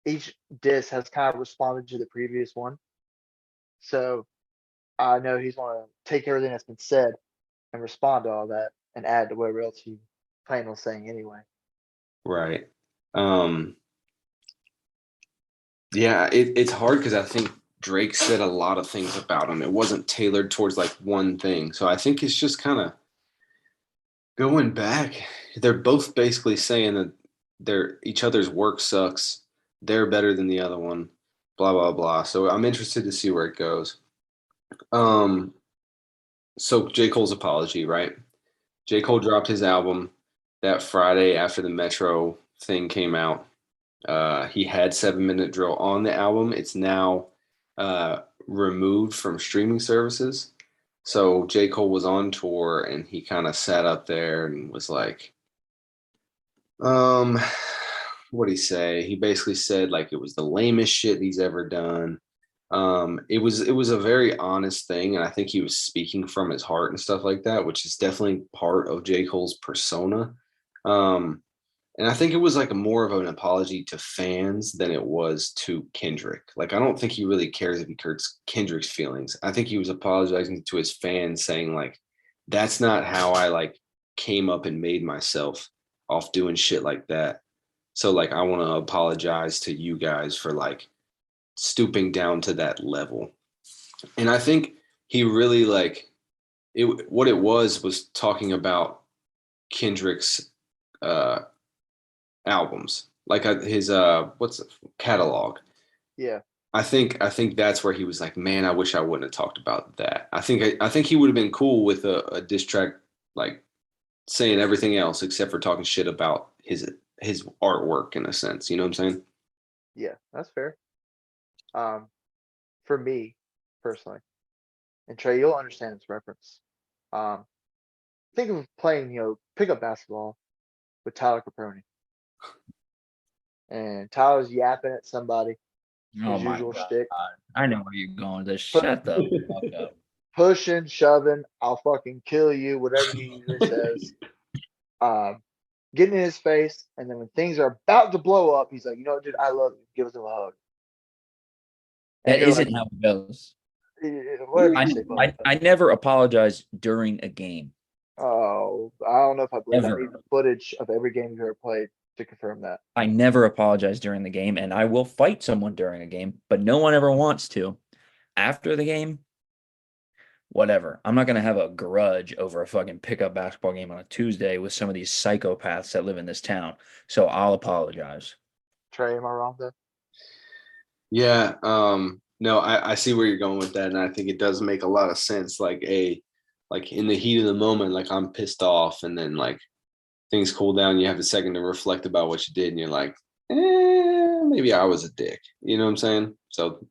each disc has kind of responded to the previous one. So I know he's going to take everything that's been said and respond to all that and add to whatever else he planned on saying anyway. Right. Um, yeah, it's hard because I think Drake said a lot of things about him. It wasn't tailored towards like one thing. So I think it's just kind of going back. They're both basically saying that each other's work sucks. They're better than the other one. Blah blah blah. So I'm interested to see where it goes. Um, so J. Cole's apology, right? J. Cole dropped his album that Friday after the Metro thing came out. He had 7 Minute Drill on the album. It's now removed from streaming services. So J. Cole was on tour and he kind of sat up there and was like, um, what'd he say? He basically said like it was the lamest shit he's ever done. It was a very honest thing, and I think he was speaking from his heart and stuff like that, which is definitely part of J. Cole's persona. Um, and I think it was like a more of an apology to fans than it was to Kendrick. Like I don't think he really cares if he hurts Kendrick's feelings. I think he was apologizing to his fans, saying like, "That's not how I like came up and made myself off doing shit like that." So like I want to apologize to you guys for like stooping down to that level. And I think he really like it. What it was talking about Kendrick's uh, albums, like his what's it, catalog. Yeah. I think that's where he was like, man, I wish I wouldn't have talked about that. I think he would have been cool with a diss track, like saying everything else except for talking shit about his artwork in a sense. You know what I'm saying? Yeah. That's fair. Um, for me personally, and Trey, you'll understand this reference. Um, think of playing, pickup basketball with Tyler Caproni, and Tyler's yapping at somebody, Oh his my usual god. shtick, I know where you're going. Just pu- shut the fuck up. pushing, shoving, I'll fucking kill you, whatever he usually says. Um, getting in his face, and then when things are about to blow up, he's like, dude, I love you. Give us a hug. And That you're like, isn't how it goes. whatever you I, say, bud. I never apologize during a game. Oh, I don't know if I believe. I need Ever. the footage of every game you've ever played to confirm that. I never apologize during the game, and I will fight someone during a game, but no one ever wants to. After the game, whatever. I'm not gonna have a grudge over a fucking pickup basketball game on a Tuesday with some of these psychopaths that live in this town. So I'll apologize. Trey, am I wrong though? Yeah. No, I see where you're going with that, and I think it does make a lot of sense. Like in the heat of the moment, like I'm pissed off, and then like things cool down, you have a second to reflect about what you did, and you're like, maybe I was a dick. You know what I'm saying? So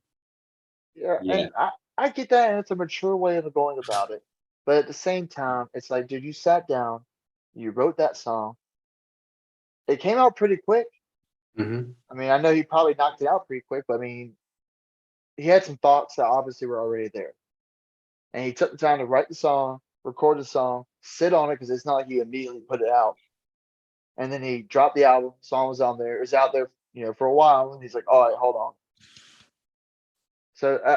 Yeah, yeah, and I get that, and it's a mature way of going about it. But at the same time, it's like, dude, you sat down, you wrote that song, it came out pretty quick. Mm-hmm. I mean, I know he probably knocked it out pretty quick, but I mean, he had some thoughts that obviously were already there. And he took the time to write the song, record the song, sit on it because it's not like he immediately put it out. And then he dropped the album. Song was on there. It was out there, for a while. And he's like, "All right, hold on." So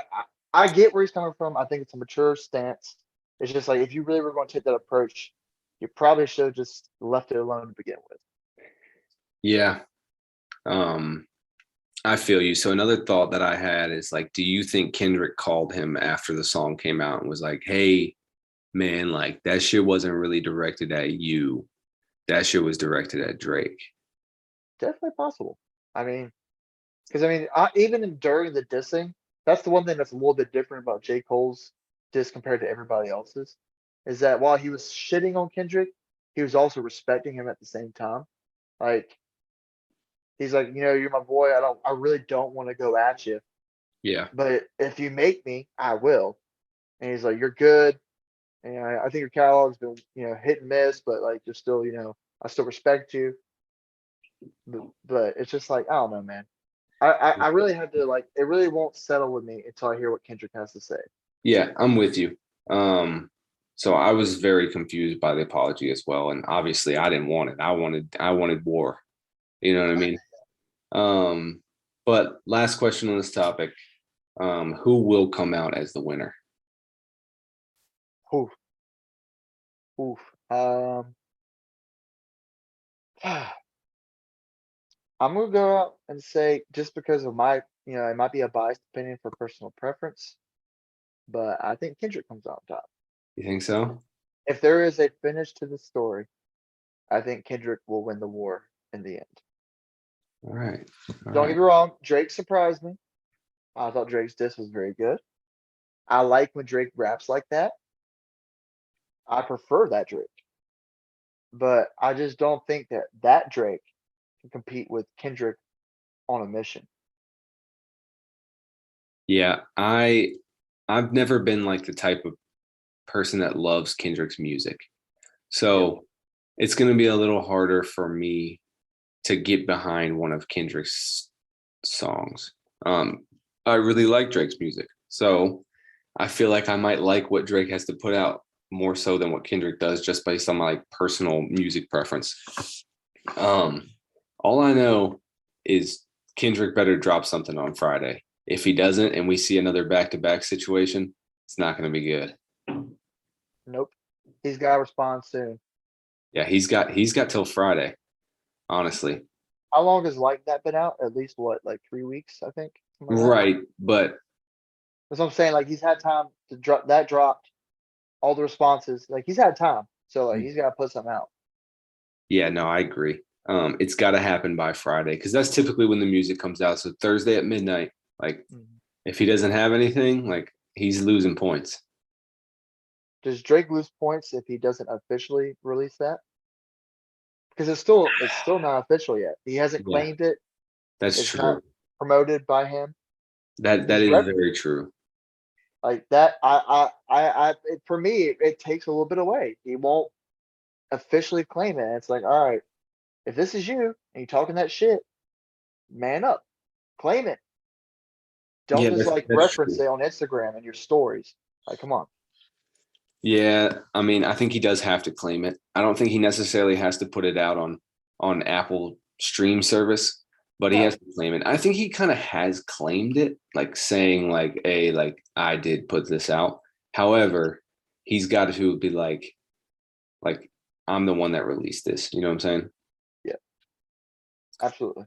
I get where he's coming from. I think it's a mature stance. It's just like if you really were going to take that approach, you probably should have just left it alone to begin with. Yeah. I feel you. So another thought that I had is like, do you think Kendrick called him after the song came out and was like, "Hey, man, like that shit wasn't really directed at you. That shit was directed at Drake." Definitely possible. I mean, because even during the dissing, that's the one thing that's a little bit different about J. Cole's diss compared to everybody else's, is that while he was shitting on Kendrick, he was also respecting him at the same time. Like he's like, you're my boy. I really don't want to go at you, Yeah. but if you make me, I will. And he's like, you're good. And I think your catalog's been, hit and miss, but like you're still, I still respect you. But it's just like, I don't know, man. I really had to like it really won't settle with me until I hear what Kendrick has to say. Yeah, I'm with you. So I was very confused by the apology as well. And obviously I didn't want it. I wanted war. You know what I mean? But last question on this topic. Who will come out as the winner? Oof, oof. I'm gonna go out and say just because of my, it might be a biased opinion for personal preference, but I think Kendrick comes out on top. You think so? If there is a finish to the story, I think Kendrick will win the war in the end. All right. All Don't get right. me wrong, Drake surprised me. I thought Drake's diss was very good. I like when Drake raps like that. I prefer that Drake. But I just don't think that Drake can compete with Kendrick on a mission. Yeah, I've never been like the type of person that loves Kendrick's music. Yep. So it's going to be a little harder for me to get behind one of Kendrick's songs. I really like Drake's music. So I feel like I might like what Drake has to put out more so than what Kendrick does just based on my like personal music preference. Um, all I know is Kendrick better drop something on Friday. If he doesn't and we see another back-to-back situation, it's not going to be good. Nope. He's got to respond soon. Yeah, he's got till Friday, honestly. How long has Like That been out? At least what, like 3 weeks, I think? Something like that. Right, but That's what I'm saying. Like he's had time to drop that dropped, all the responses. Like he's had time. So like he's got to put something out. yeah, no, I agree. It's got to happen by Friday because that's typically when the music comes out. So Thursday at midnight, like Mhm. if he doesn't have anything, like he's losing points. Does Drake lose points if he doesn't officially release that? Because it's still not official yet. He hasn't Yeah, claimed it. that's It's not true. promoted by him. That He's is rep very true. like that. For me, it takes a little bit away. He won't officially claim it. It's like, all right, if this is you and you're talking that shit, man up, claim it. Don't Yeah, just like that's reference true. it on Instagram and your stories. Like, come on. Yeah, I mean, I think he does have to claim it. I don't think he necessarily has to put it out on Apple Stream service, but he No, has to claim it. I think he kind of has claimed it, like saying like, "Hey, like I did put this out." However, he's got to be like I'm the one that released this. You know what I'm saying? yeah, absolutely.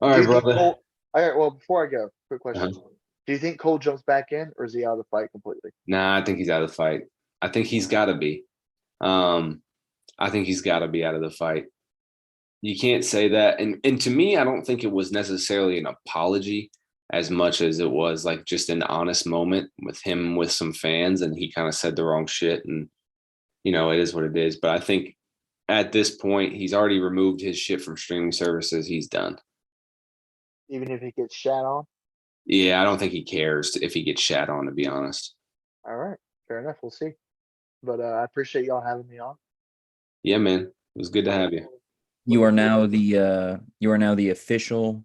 All Do right, you think brother. Cole? All right, well, before I go, quick question: Uh-huh. Do you think Cole jumps back in, or is he out of the fight completely? Nah, I think he's out of the fight. I think he's got to be. Um, I think he's got to be out of the fight. You can't say that. And to me, I don't think it was necessarily an apology as much as it was like just an honest moment with him with some fans and he kind of said the wrong shit and it is what it is. But I think at this point he's already removed his shit from streaming services. He's done. Even if he gets shat on? Yeah, I don't think he cares if he gets shat on, to be honest. All right, fair enough. We'll see. But I appreciate y'all having me on. Yeah, man. It was good to All right, have you. You are now the official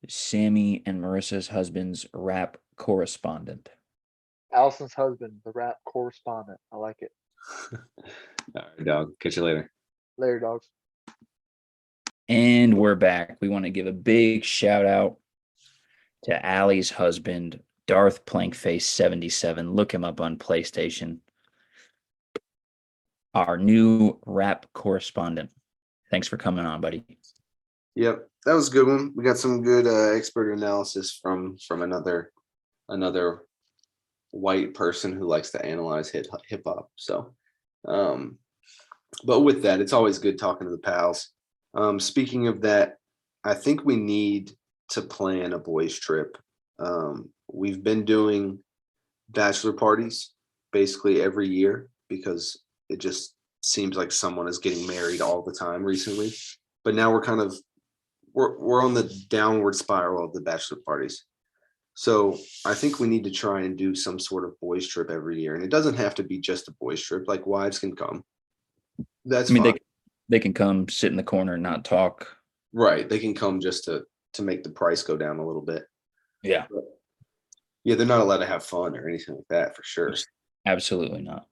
Sammy and Marissa's husband's rap correspondent. Allison's husband, the rap correspondent. I like it. All right, dog. Catch you later. Later, dogs. And we're back. We want to give a big shout out to Alli's husband, Darth Plankface77. Look him up on PlayStation. Our new rap correspondent. Thanks for coming on, buddy. Yep, that was a good one. We got some good expert analysis from another white person who likes to analyze hip hop. So, but with that, it's always good talking to the pals. Speaking of that, I think we need to plan a boys trip. We've been doing bachelor parties basically every year because it just seems like someone is getting married all the time recently. But now we're on the downward spiral of the bachelor parties. So I think we need to try and do some sort of boys trip every year. And it doesn't have to be just a boys trip. Like wives can come. That's fine. They can come sit in the corner and not talk. Right. They can come just to make the price go down a little bit. Yeah. But, yeah, they're not allowed to have fun or anything like that for sure. Absolutely not.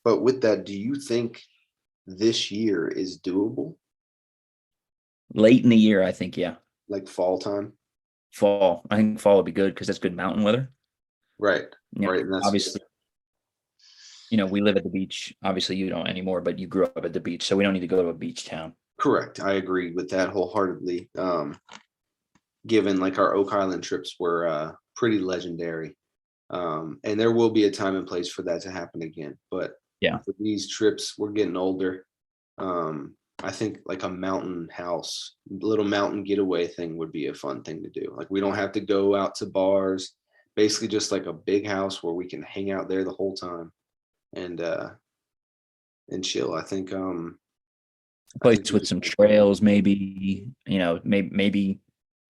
But with that, do you think this year is doable? Late in the year, I think, yeah. Like fall time? Fall. I think fall would be good because that's good mountain weather. Right. You Right. know, obviously, we live at the beach. Obviously, you don't anymore, but you grew up at the beach, so we don't need to go to a beach town. Correct. I agree with that wholeheartedly. Given like our Oak Island trips were pretty legendary. And there will be a time and place for that to happen again. But yeah, for these trips, we're getting older. I think like a mountain house, little mountain getaway thing would be a fun thing to do. Like we don't have to go out to bars, basically just like a big house where we can hang out there the whole time and chill. I think a place with some trails, maybe, maybe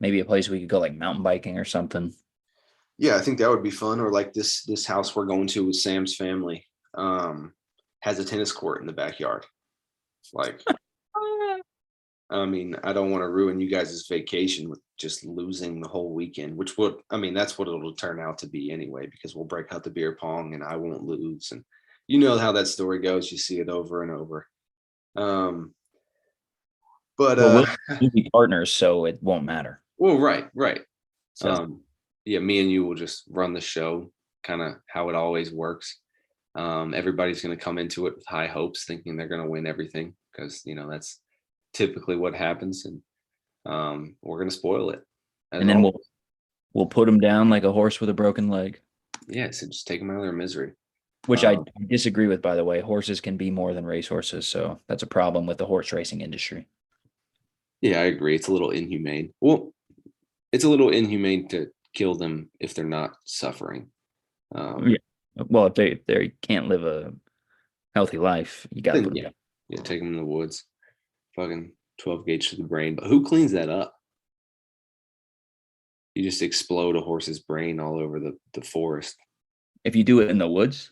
a place we could go like mountain biking or something. Yeah, I think that would be fun. Or like this house we're going to with Sam's family has a tennis court in the backyard. Like, I mean, I don't want to ruin you guys' vacation with just losing the whole weekend, that's what it'll turn out to be anyway, because we'll break out the beer pong and I won't lose. And you know how that story goes. You see it over and over. We'll be partners, so it won't matter. Well, right. So. Yeah, me and you will just run the show, kind of how it always works. Everybody's going to come into it with high hopes, thinking they're going to win everything because that's typically what happens, and we're going to spoil it. And then we'll put them down like a horse with a broken leg. Yeah, so just take them out of their misery. Which I disagree with, by the way. Horses can be more than racehorses, so that's a problem with the horse racing industry. Yeah, I agree. It's a little inhumane. Well, it's a little inhumane to kill them if they're not suffering. Yeah. Well, if they can't live a healthy life, you got to put them down. Yeah, take them in the woods. Fucking 12 gauge to the brain. But who cleans that up? You just explode a horse's brain all over the forest. If you do it in the woods?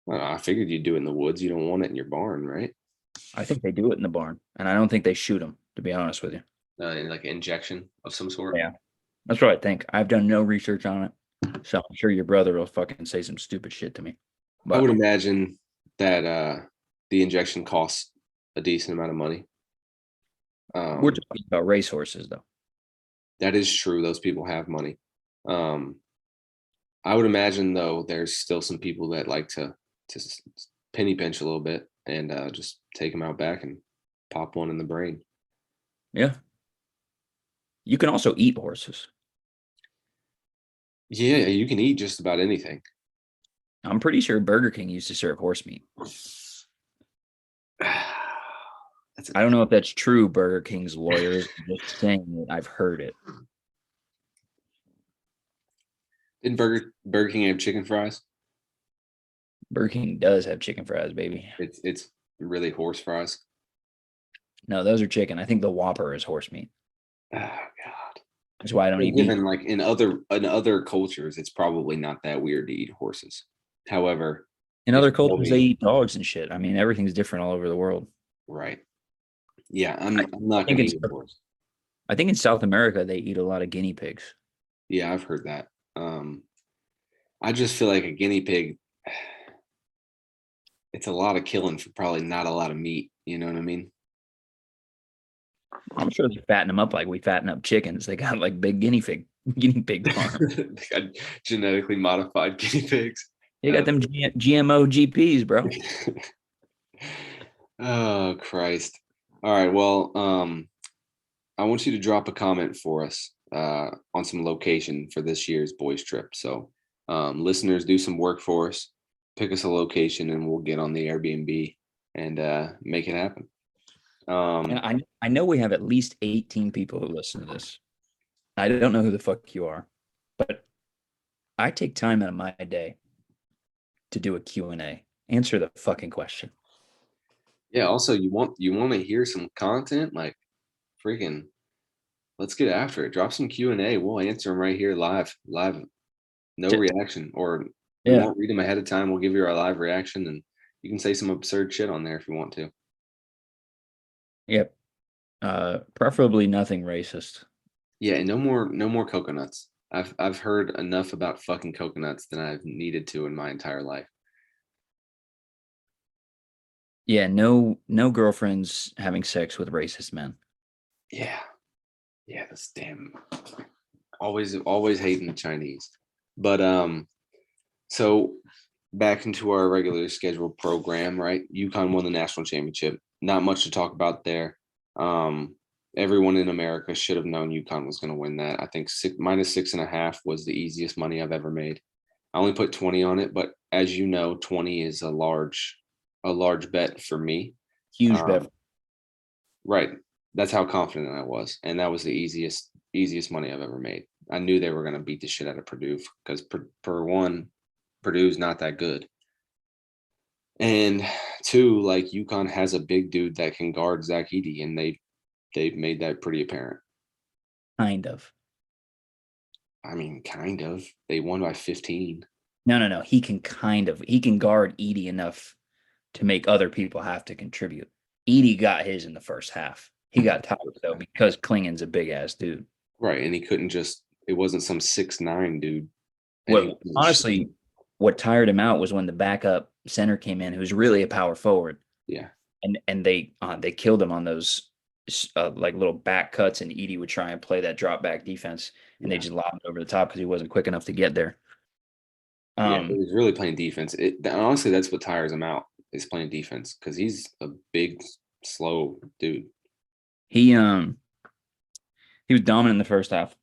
Well, I figured you'd do it in the woods. You don't want it in your barn, right? I think they do it in the barn, and I don't think they shoot them, to be honest with you. Like an injection of some sort? Yeah. That's what I think. I've done no research on it, so I'm sure your brother will fucking say some stupid shit to me. But I would imagine that the injection costs a decent amount of money. We're talking about racehorses, though. That is true. Those people have money. I would imagine, though, there's still some people that like to penny pinch a little bit and just take them out back and pop one in the brain. Yeah. You can also eat horses. Yeah, you can eat just about anything. I'm pretty sure Burger King used to serve horse meat. I don't know if that's true, Burger King's lawyers. I'm just saying that I've heard it. Didn't Burger King have chicken fries? Burger King does have chicken fries, baby. It's really horse fries. No, those are chicken. I think the Whopper is horse meat. Oh God. That's why I don't eat Given meat. like in other cultures, it's probably not that weird to eat horses. However, in other cultures, they eat dogs and shit. I mean, everything's different all over the world. Right. Yeah, I'm I not think gonna it's eat a horse. I think in South America they eat a lot of guinea pigs. Yeah, I've heard that. I just feel like a guinea pig, it's a lot of killing for probably not a lot of meat. You know what I mean? I'm sure they fatten them up like we fatten up chickens. They got like big guinea pig farm. They got genetically modified guinea pigs. You got them GMO GPs, bro. Oh Christ. All right. Well, I want you to drop a comment for us on some location for this year's boys trip. So, listeners, do some work for us. Pick us a location, and we'll get on the Airbnb and make it happen. And I know we have at least 18 people who listen to this. I don't know who the fuck you are, but I take time out of my day to do a Q&A. Answer the fucking question. Yeah. Also, you want to hear some content? Like, freaking, let's get after it. Drop some Q&A. We'll answer them right here live. No reaction, or we Yeah. won't read them ahead of time. We'll give you our live reaction, and you can say some absurd shit on there if you want to. Yep. Preferably nothing racist. Yeah, and no more coconuts. I've heard enough about fucking coconuts than I've needed to in my entire life. Yeah, no girlfriends having sex with racist men. Yeah. Yeah, that's damn always hating the Chinese. But so back into our regular scheduled program, right? UConn won the national championship. Not much to talk about there. Um, Everyone in America should have known UConn was going to win that. I think -6.5 was the easiest money I've ever made. I only put 20 on it, but as you know, 20 is a large bet for me. Huge bet. Um, right. That's how confident I was, and that was the easiest money I've ever made. I knew they were going to beat the shit out of Purdue because per one, Purdue's not that good. And two, like UConn has a big dude that can guard Zach Edey, and they've made that pretty apparent. Kind of. I mean, kind of. They won by 15. No. He can guard Edie enough to make other people have to contribute. Edie got his in the first half. He got tired though because Klingon's a big ass dude. Right, and he couldn't just. It wasn't some 6'9" dude. What honestly, what tired him out was when the backup center came in, who's really a power forward. Yeah. And they killed him on those like little back cuts, and Edie would try and play that drop back defense, and they just lobbed it over the top because he wasn't quick enough to get there. Yeah, he was really playing defense. Honestly, that's what tires him out, is playing defense, because he's a big, slow dude. He was dominant in the first half.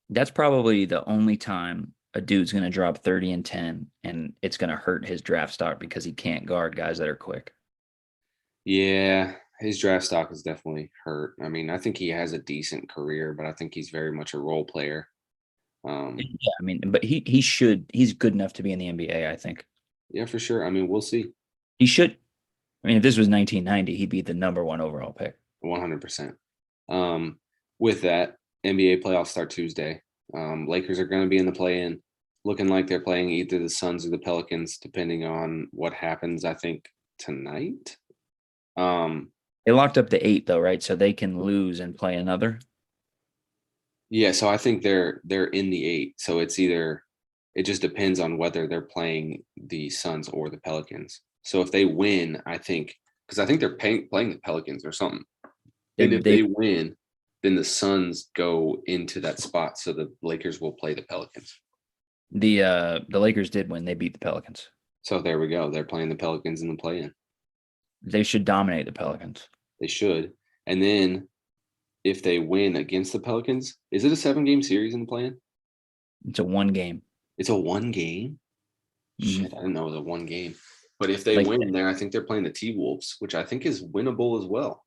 That's probably the only time a dude's going to drop 30 and 10 and it's going to hurt his draft stock because he can't guard guys that are quick. Yeah, his draft stock is definitely hurt. I mean, I think he has a decent career, but I think he's very much a role player. Yeah, I mean, but he's good enough to be in the NBA, I think. Yeah, for sure. I mean, we'll see. He should. I mean, if this was 1990, he'd be the number 1 overall pick. 100%. With that, NBA playoffs start Tuesday. Lakers are going to be in the play-in, looking like they're playing either the Suns or the Pelicans, depending on what happens, I think, tonight. They locked up the 8 though, right? So they can lose and play another. Yeah, so I think they're in the 8. So it just depends on whether they're playing the Suns or the Pelicans. So if they win, I think, because I think they're playing the Pelicans or something. And if they win, then the Suns go into that spot. So the Lakers will play the Pelicans. The Lakers did win. They beat the Pelicans. So there we go. They're playing the Pelicans in the play-in. They should dominate the Pelicans. They should. And then if they win against the Pelicans, is it a 7-game series in the play-in? It's a 1 game. It's a 1 game? Mm-hmm. Shit, I didn't know it was a 1 game. But if they win there, I think they're playing the T-Wolves, which I think is winnable as well.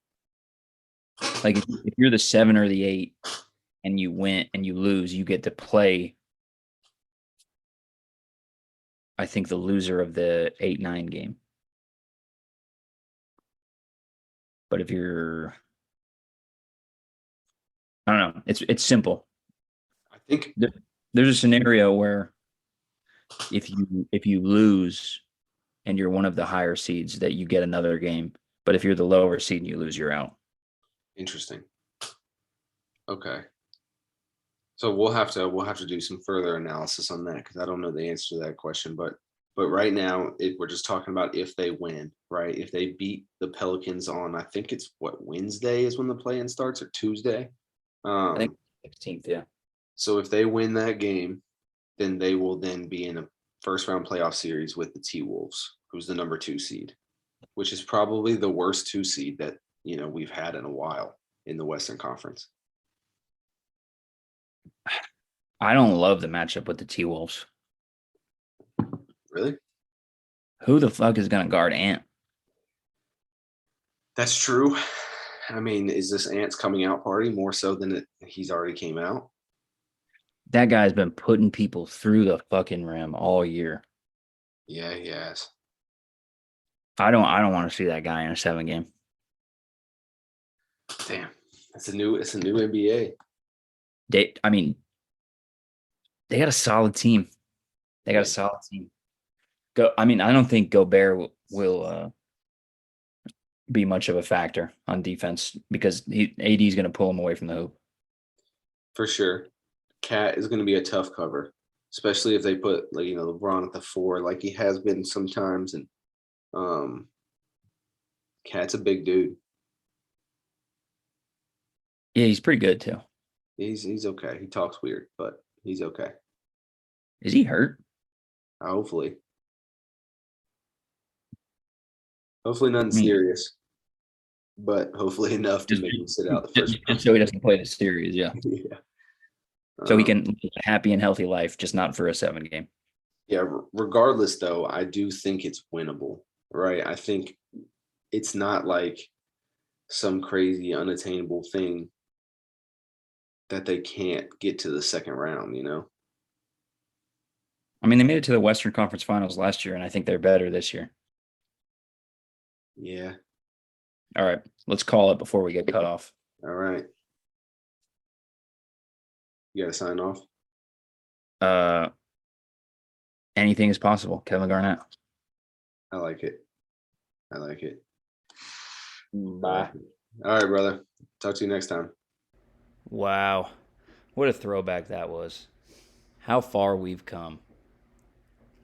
Like if you're the 7 or the 8 and you win and you lose, you get to play, I think, the loser of the 8-9 game. But if you're, I don't know, it's simple. I think there's a scenario where if you lose and you're one of the higher seeds, that you get another game. But if you're the lower seed and you lose, you're out. Interesting. Okay. So we'll have to do some further analysis on that because I don't know the answer to that question. But right now, we're just talking about if they win, right? If they beat the Pelicans on, I think it's Wednesday is when the play-in starts, or Tuesday. I think Um, 16th, yeah. so if they win that game, then they will then be in a first round playoff series with the T-Wolves, who's the number 2 seed, which is probably the worst 2 seed that we've had in a while in the Western Conference. I don't love the matchup with the T-Wolves. Really? Who the fuck is going to guard Ant? That's true. I mean, is this Ant's coming out party more so than he's already came out? That guy's been putting people through the fucking rim all year. Yeah, he has. I don't want to see that guy in a 7-game. Damn, it's a new NBA. They got a solid team. They got Yeah, a solid team. I don't think Gobert will be much of a factor on defense because AD is going to pull him away from the hoop. for sure. Cat is going to be a tough cover, especially if they put LeBron at the 4, like he has been sometimes, and um, Cat's a big dude. Yeah, he's pretty good too. He's okay. He talks weird, but he's okay. Is he hurt? Hopefully nothing I mean, serious, but hopefully enough to just, make him sit out the first just so he doesn't play the series, yeah. round. Yeah. So he can live a happy and healthy life, just not for a 7-game. Yeah. Regardless, though, I do think it's winnable, right? I think it's not like some crazy unattainable thing that they can't get to the second round. I mean, they made it to the Western Conference Finals last year, and I think they're better this year. Yeah. All right, let's call it before we get cut off. All right. You got to sign off. Anything is possible. Kevin Garnett. I like it. I like it. Bye. All right, brother. Talk to you next time. Wow. What a throwback that was. How far we've come.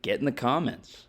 Get in the comments.